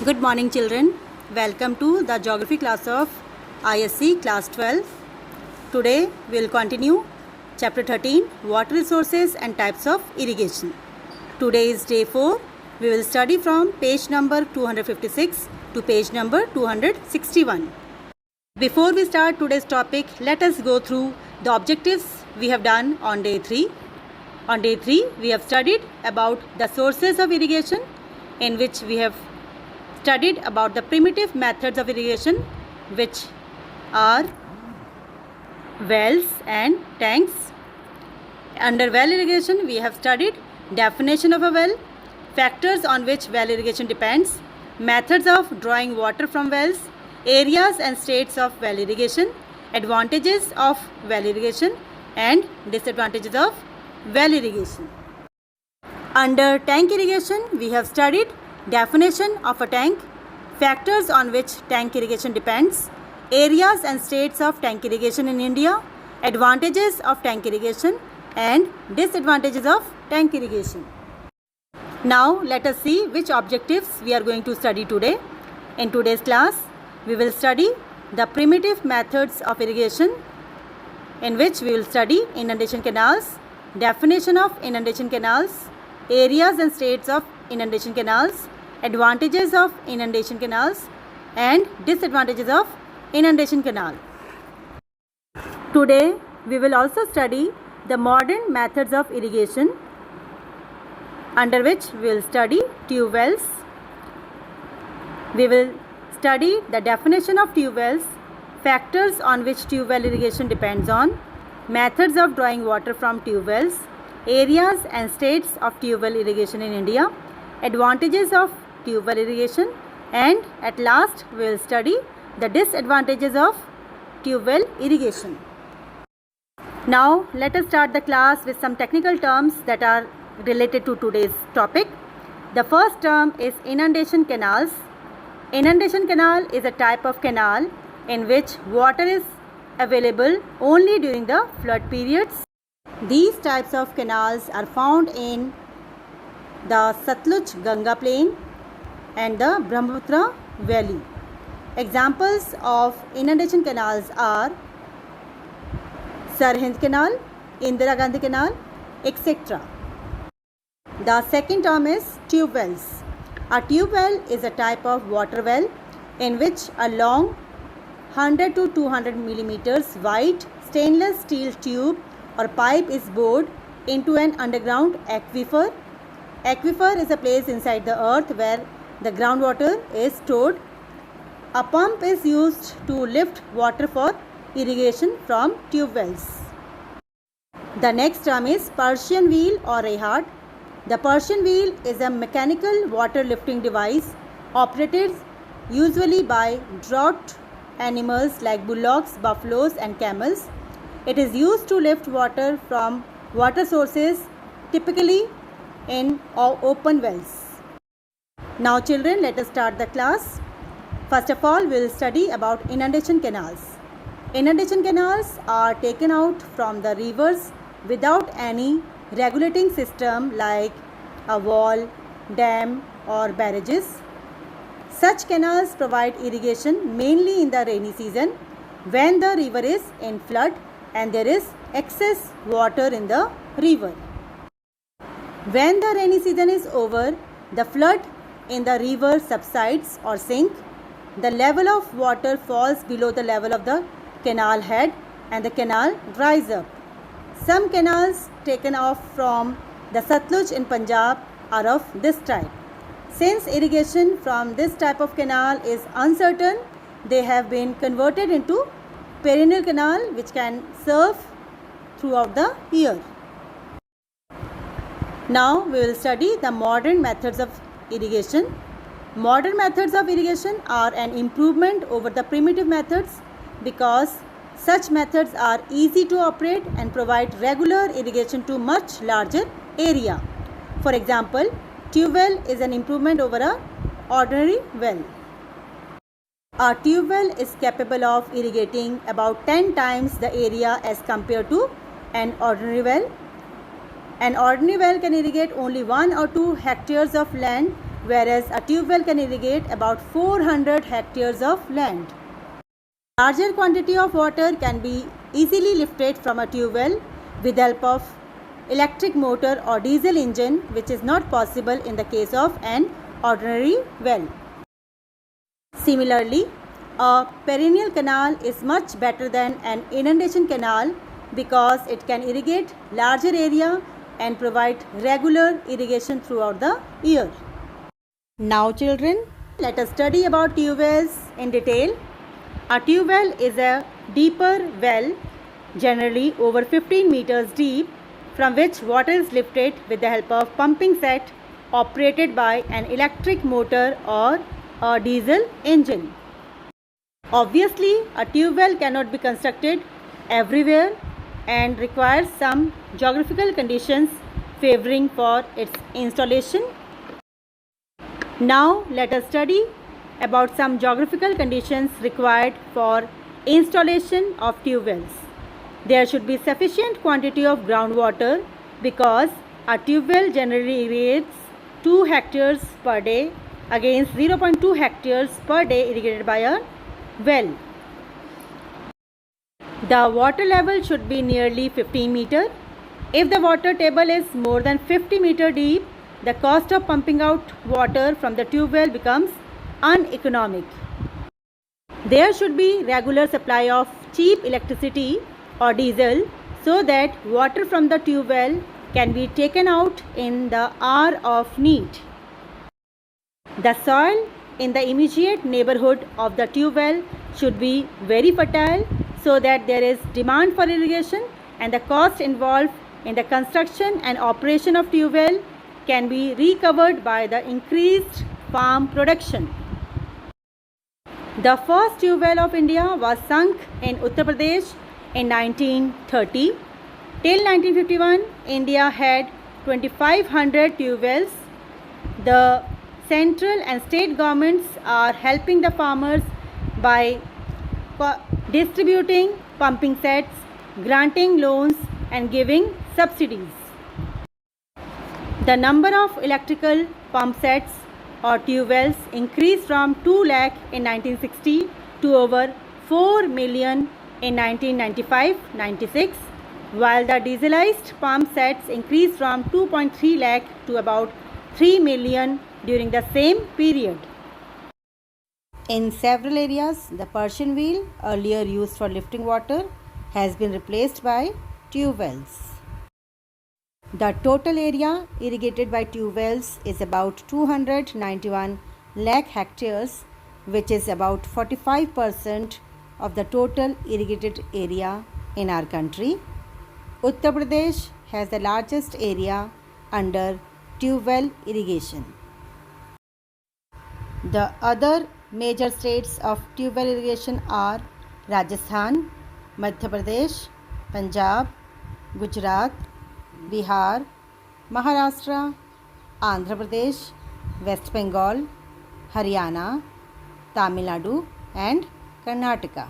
Good morning children. Welcome to the geography class of ISC class 12. Today we will continue chapter 13 water resources and types of irrigation. Today is day 4. We will study from page number 256 to page number 261. Before we start today's topic, let us go through the objectives we have done on day 3. On day 3 we have studied about the sources of irrigation, in which we have studied about the primitive methods of irrigation, which are wells and tanks. Under well irrigation we have studied definition of a well, factors on which well irrigation depends, methods of drawing water from wells, areas and states of well irrigation, advantages of well irrigation and disadvantages of well irrigation. Under tank irrigation we have studied definition of a tank, factors on which tank irrigation depends, areas and states of tank irrigation in India, advantages of tank irrigation and disadvantages of tank irrigation. Now let us see which objectives we are going to study today. In today's class we will study the primitive methods of irrigation, in which we will study inundation canals, definition of inundation canals, areas and states of inundation canals, advantages of inundation canals and disadvantages of inundation canal. Today we will also study the modern methods of irrigation, under which we will study tube wells. We will study the definition of tube wells, factors on which tube well irrigation depends on, methods of drawing water from tube wells, areas and states of tube well irrigation in India, advantages of tube well irrigation, and at last we will study the disadvantages of tube well irrigation. Now let us start the class with some technical terms that are related to today's topic. The first term is inundation canals. Inundation canal is a type of canal in which water is available only during the flood periods. These types of canals are found in the Satluj Ganga plain and the Brahmaputra valley. Examples of inundation canals are Sarhind Canal, Indira Gandhi Canal, etc. The second term is tube wells. A tube well is a type of water well in which a long 100 to 200 millimeters wide stainless steel tube or pipe is bored into an underground aquifer. Aquifer is a place inside the earth where the groundwater is stored. A pump is used to lift water for irrigation from tube wells. The next term is Persian wheel or Rahat. The Persian wheel is a mechanical water lifting device operated usually by draught animals like bullocks, buffaloes and camels. It is used to lift water from water sources, typically in open wells. Now children, let us start the class. First of all, we will study about inundation canals. Inundation canals are taken out from the rivers without any regulating system like a wall, dam or barrages. Such canals provide irrigation mainly in the rainy season when the river is in flood and there is excess water in the river. When the rainy season is over, the flood in the river subsides or sink. The level of water falls below the level of the canal head and the canal dries up. Some canals taken off from the Satluj in Punjab are of this type. Since irrigation from this type of canal is uncertain, they have been converted into perennial canal which can serve throughout the year. Now we will study the modern methods of irrigation. Modern methods of irrigation are an improvement over the primitive methods because such methods are easy to operate and provide regular irrigation to much larger area. For example, tube well is an improvement over an ordinary well. A tube well is capable of irrigating about 10 times the area as compared to an ordinary well. An ordinary well can irrigate only 1 or 2 hectares of land, whereas a tube well can irrigate about 400 hectares of land. Larger quantity of water can be easily lifted from a tube well with help of electric motor or diesel engine, which is not possible in the case of an ordinary well. Similarly, a perennial canal is much better than an inundation canal because it can irrigate larger area and provide regular irrigation throughout the year. Now children, let us study about tube wells in detail. A tube well is a deeper well, generally over 15 meters deep, from which water is lifted with the help of pumping set operated by an electric motor or a diesel engine. Obviously, a tube well cannot be constructed everywhere and requires some geographical conditions favoring for its installation. Now let us study about some geographical conditions required for installation of tube wells. There should be sufficient quantity of groundwater because a tube well generally irrigates 2 hectares per day against 0.2 hectares per day irrigated by a well. The water level should be nearly 15 meter. If the water table is more than 50 meter deep, the cost of pumping out water from the tube well becomes uneconomic. There should be regular supply of cheap electricity or diesel so that water from the tube well can be taken out in the hour of need. The soil in the immediate neighborhood of the tube well should be very fertile so that there is demand for irrigation and the cost involved in the construction and operation of tube well can be recovered by the increased farm production. The first tube well of India was sunk in Uttar Pradesh in 1930. Till 1951, India had 2500 tube wells. The central and state governments are helping the farmers by distributing pumping sets, granting loans and giving subsidies. The number of electrical pump sets or tube wells increased from 2 lakh in 1960 to over 4 million in 1995-96, while the dieselized pump sets increased from 2.3 lakh to about 3 million during the same period. In several areas, the Persian wheel, earlier used for lifting water, has been replaced by tube wells. The total area irrigated by tube wells is about 291 lakh hectares, which is about 45% of the total irrigated area in our country. Uttar Pradesh has the largest area under tube well irrigation. The other major states of tube well irrigation are Rajasthan, Madhya Pradesh, Punjab, Gujarat, Bihar, Maharashtra, Andhra Pradesh, West Bengal, Haryana, Tamil Nadu and Karnataka.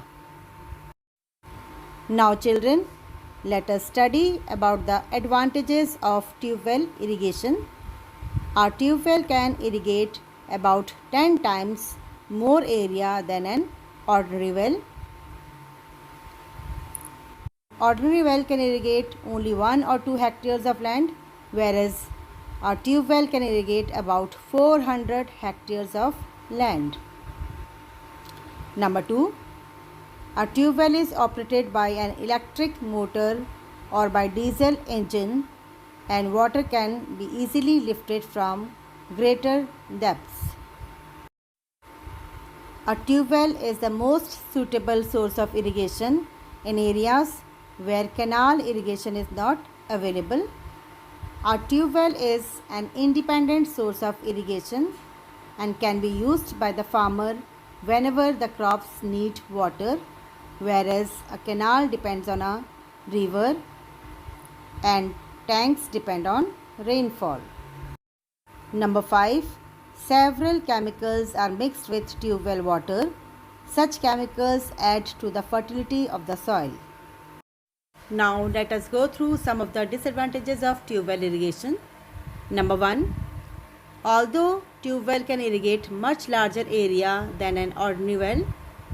Now children, let us study about the advantages of tube well irrigation. Our tube well can irrigate about 10 times more area than an ordinary well. Ordinary well can irrigate only 1 or 2 hectares of land, whereas a tube well can irrigate about 400 hectares of land. Number 2. A tube well is operated by an electric motor or by diesel engine and water can be easily lifted from greater depths. A tube well is the most suitable source of irrigation in areas where canal irrigation is not available. A tube well is an independent source of irrigation and can be used by the farmer whenever the crops need water, whereas a canal depends on a river and tanks depend on rainfall. Number 5. Several chemicals are mixed with tube well water. Such chemicals add to the fertility of the soil. Now let us go through some of the disadvantages of tube well irrigation. Number 1. Although tube well can irrigate much larger area than an ordinary well,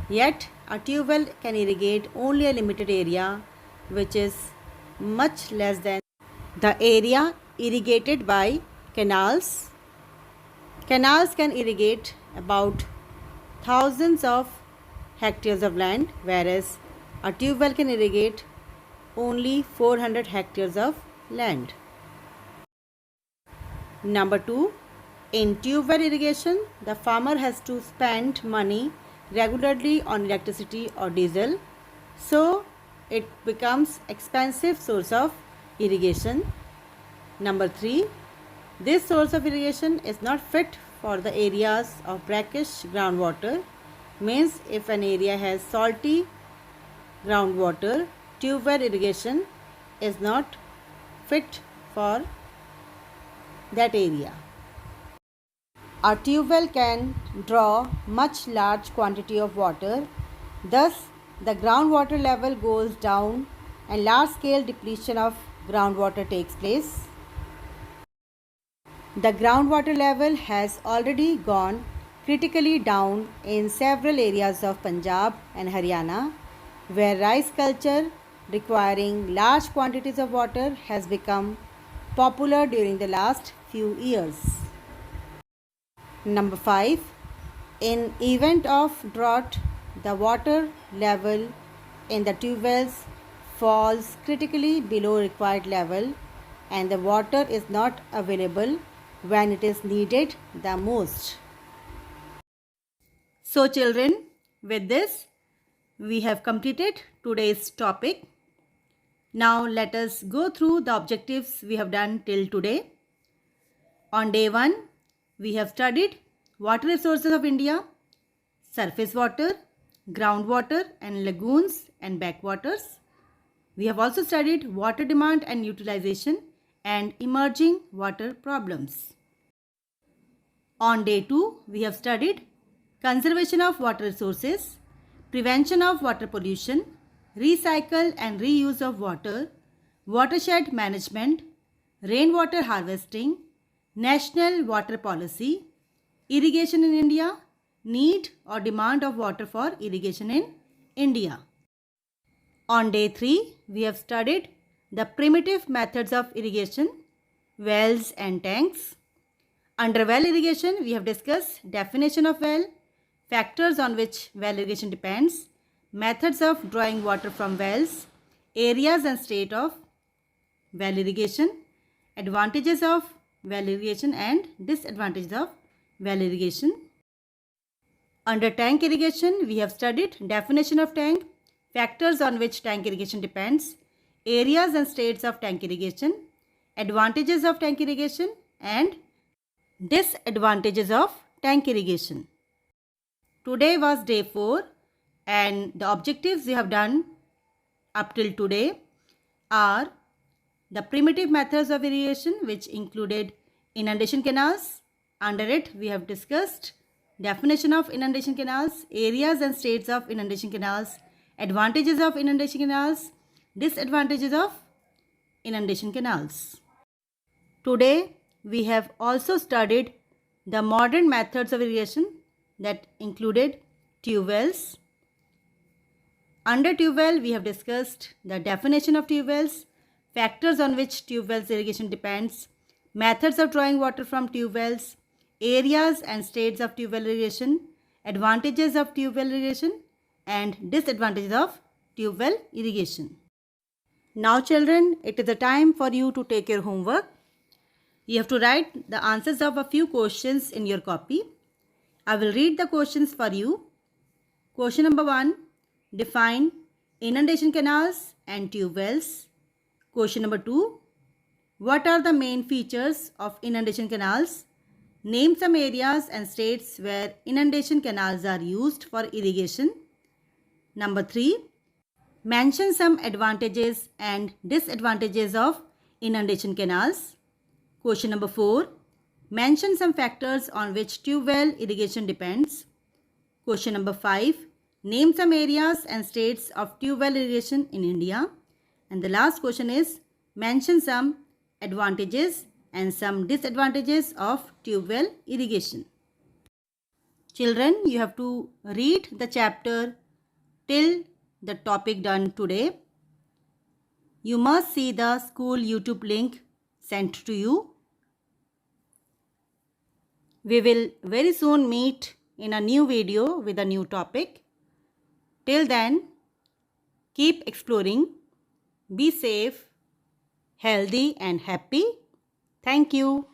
yet a tube well can irrigate only a limited area, which is much less than the area irrigated by canals. Canals can irrigate about thousands of hectares of land, whereas a tube well can irrigate only 400 hectares of land. Number 2. In tube well irrigation, the farmer has to spend money regularly on electricity or diesel, so it becomes expensive source of irrigation. Number 3. This source of irrigation is not fit for the areas of brackish groundwater. Means if an area has salty groundwater, tube well irrigation is not fit for that area. A tube well can draw much large quantity of water, thus the groundwater level goes down and large scale depletion of groundwater takes place. The groundwater level has already gone critically down in several areas of Punjab and Haryana, where rice culture requiring large quantities of water has become popular during the last few years. Number 5. In event of drought, the water level in the tube wells falls critically below required level and the water is not available when it is needed the most. So children, with this we have completed today's topic. Now let us go through the objectives we have done till today. On day 1, we have studied water resources of India, surface water, groundwater and lagoons and backwaters. We have also studied water demand and utilization and emerging water problems. On day 2, we have studied conservation of water resources, prevention of water pollution, recycle and reuse of water, watershed management, rainwater harvesting, national water policy, irrigation in India, need or demand of water for irrigation in India. On day 3, we have studied the primitive methods of irrigation, wells and tanks. Under well irrigation, we have discussed definition of well, factors on which well irrigation depends, methods of drawing water from wells, areas and state of well irrigation, advantages of well irrigation and disadvantages of well irrigation. Under tank irrigation, we have studied definition of tank, factors on which tank irrigation depends, areas and states of tank irrigation, advantages of tank irrigation and disadvantages of tank irrigation. Today was day 4 and the objectives we have done up till today are the primitive methods of irrigation, which included inundation canals. Under it we have discussed definition of inundation canals, areas and states of inundation canals, advantages of inundation canals, disadvantages of inundation canals. Today we have also studied the modern methods of irrigation that included tube wells. Under tube well, we have discussed the definition of tube wells, factors on which tube wells irrigation depends, methods of drawing water from tube wells, areas and states of tube well irrigation, advantages of tube well irrigation and disadvantages of tube well irrigation. Now children, it is the time for you to take your homework. You have to write the answers of a few questions in your copy. I will read the questions for you. Question number 1. Define inundation canals and tube wells. Question number 2. What are the main features of inundation canals? Name some areas and states where inundation canals are used for irrigation. Number 3. Mention some advantages and disadvantages of inundation canals. Question number 4. Mention some factors on which tube well irrigation depends. Question number 5. Name some areas and states of tube well irrigation in India. And the last question is mention some advantages and some disadvantages of tube well irrigation. Children, you have to read the chapter till the topic done today. You must see the school YouTube link sent to you. We will very soon meet in a new video with a new topic. Till then, keep exploring, be safe, healthy and happy. Thank you.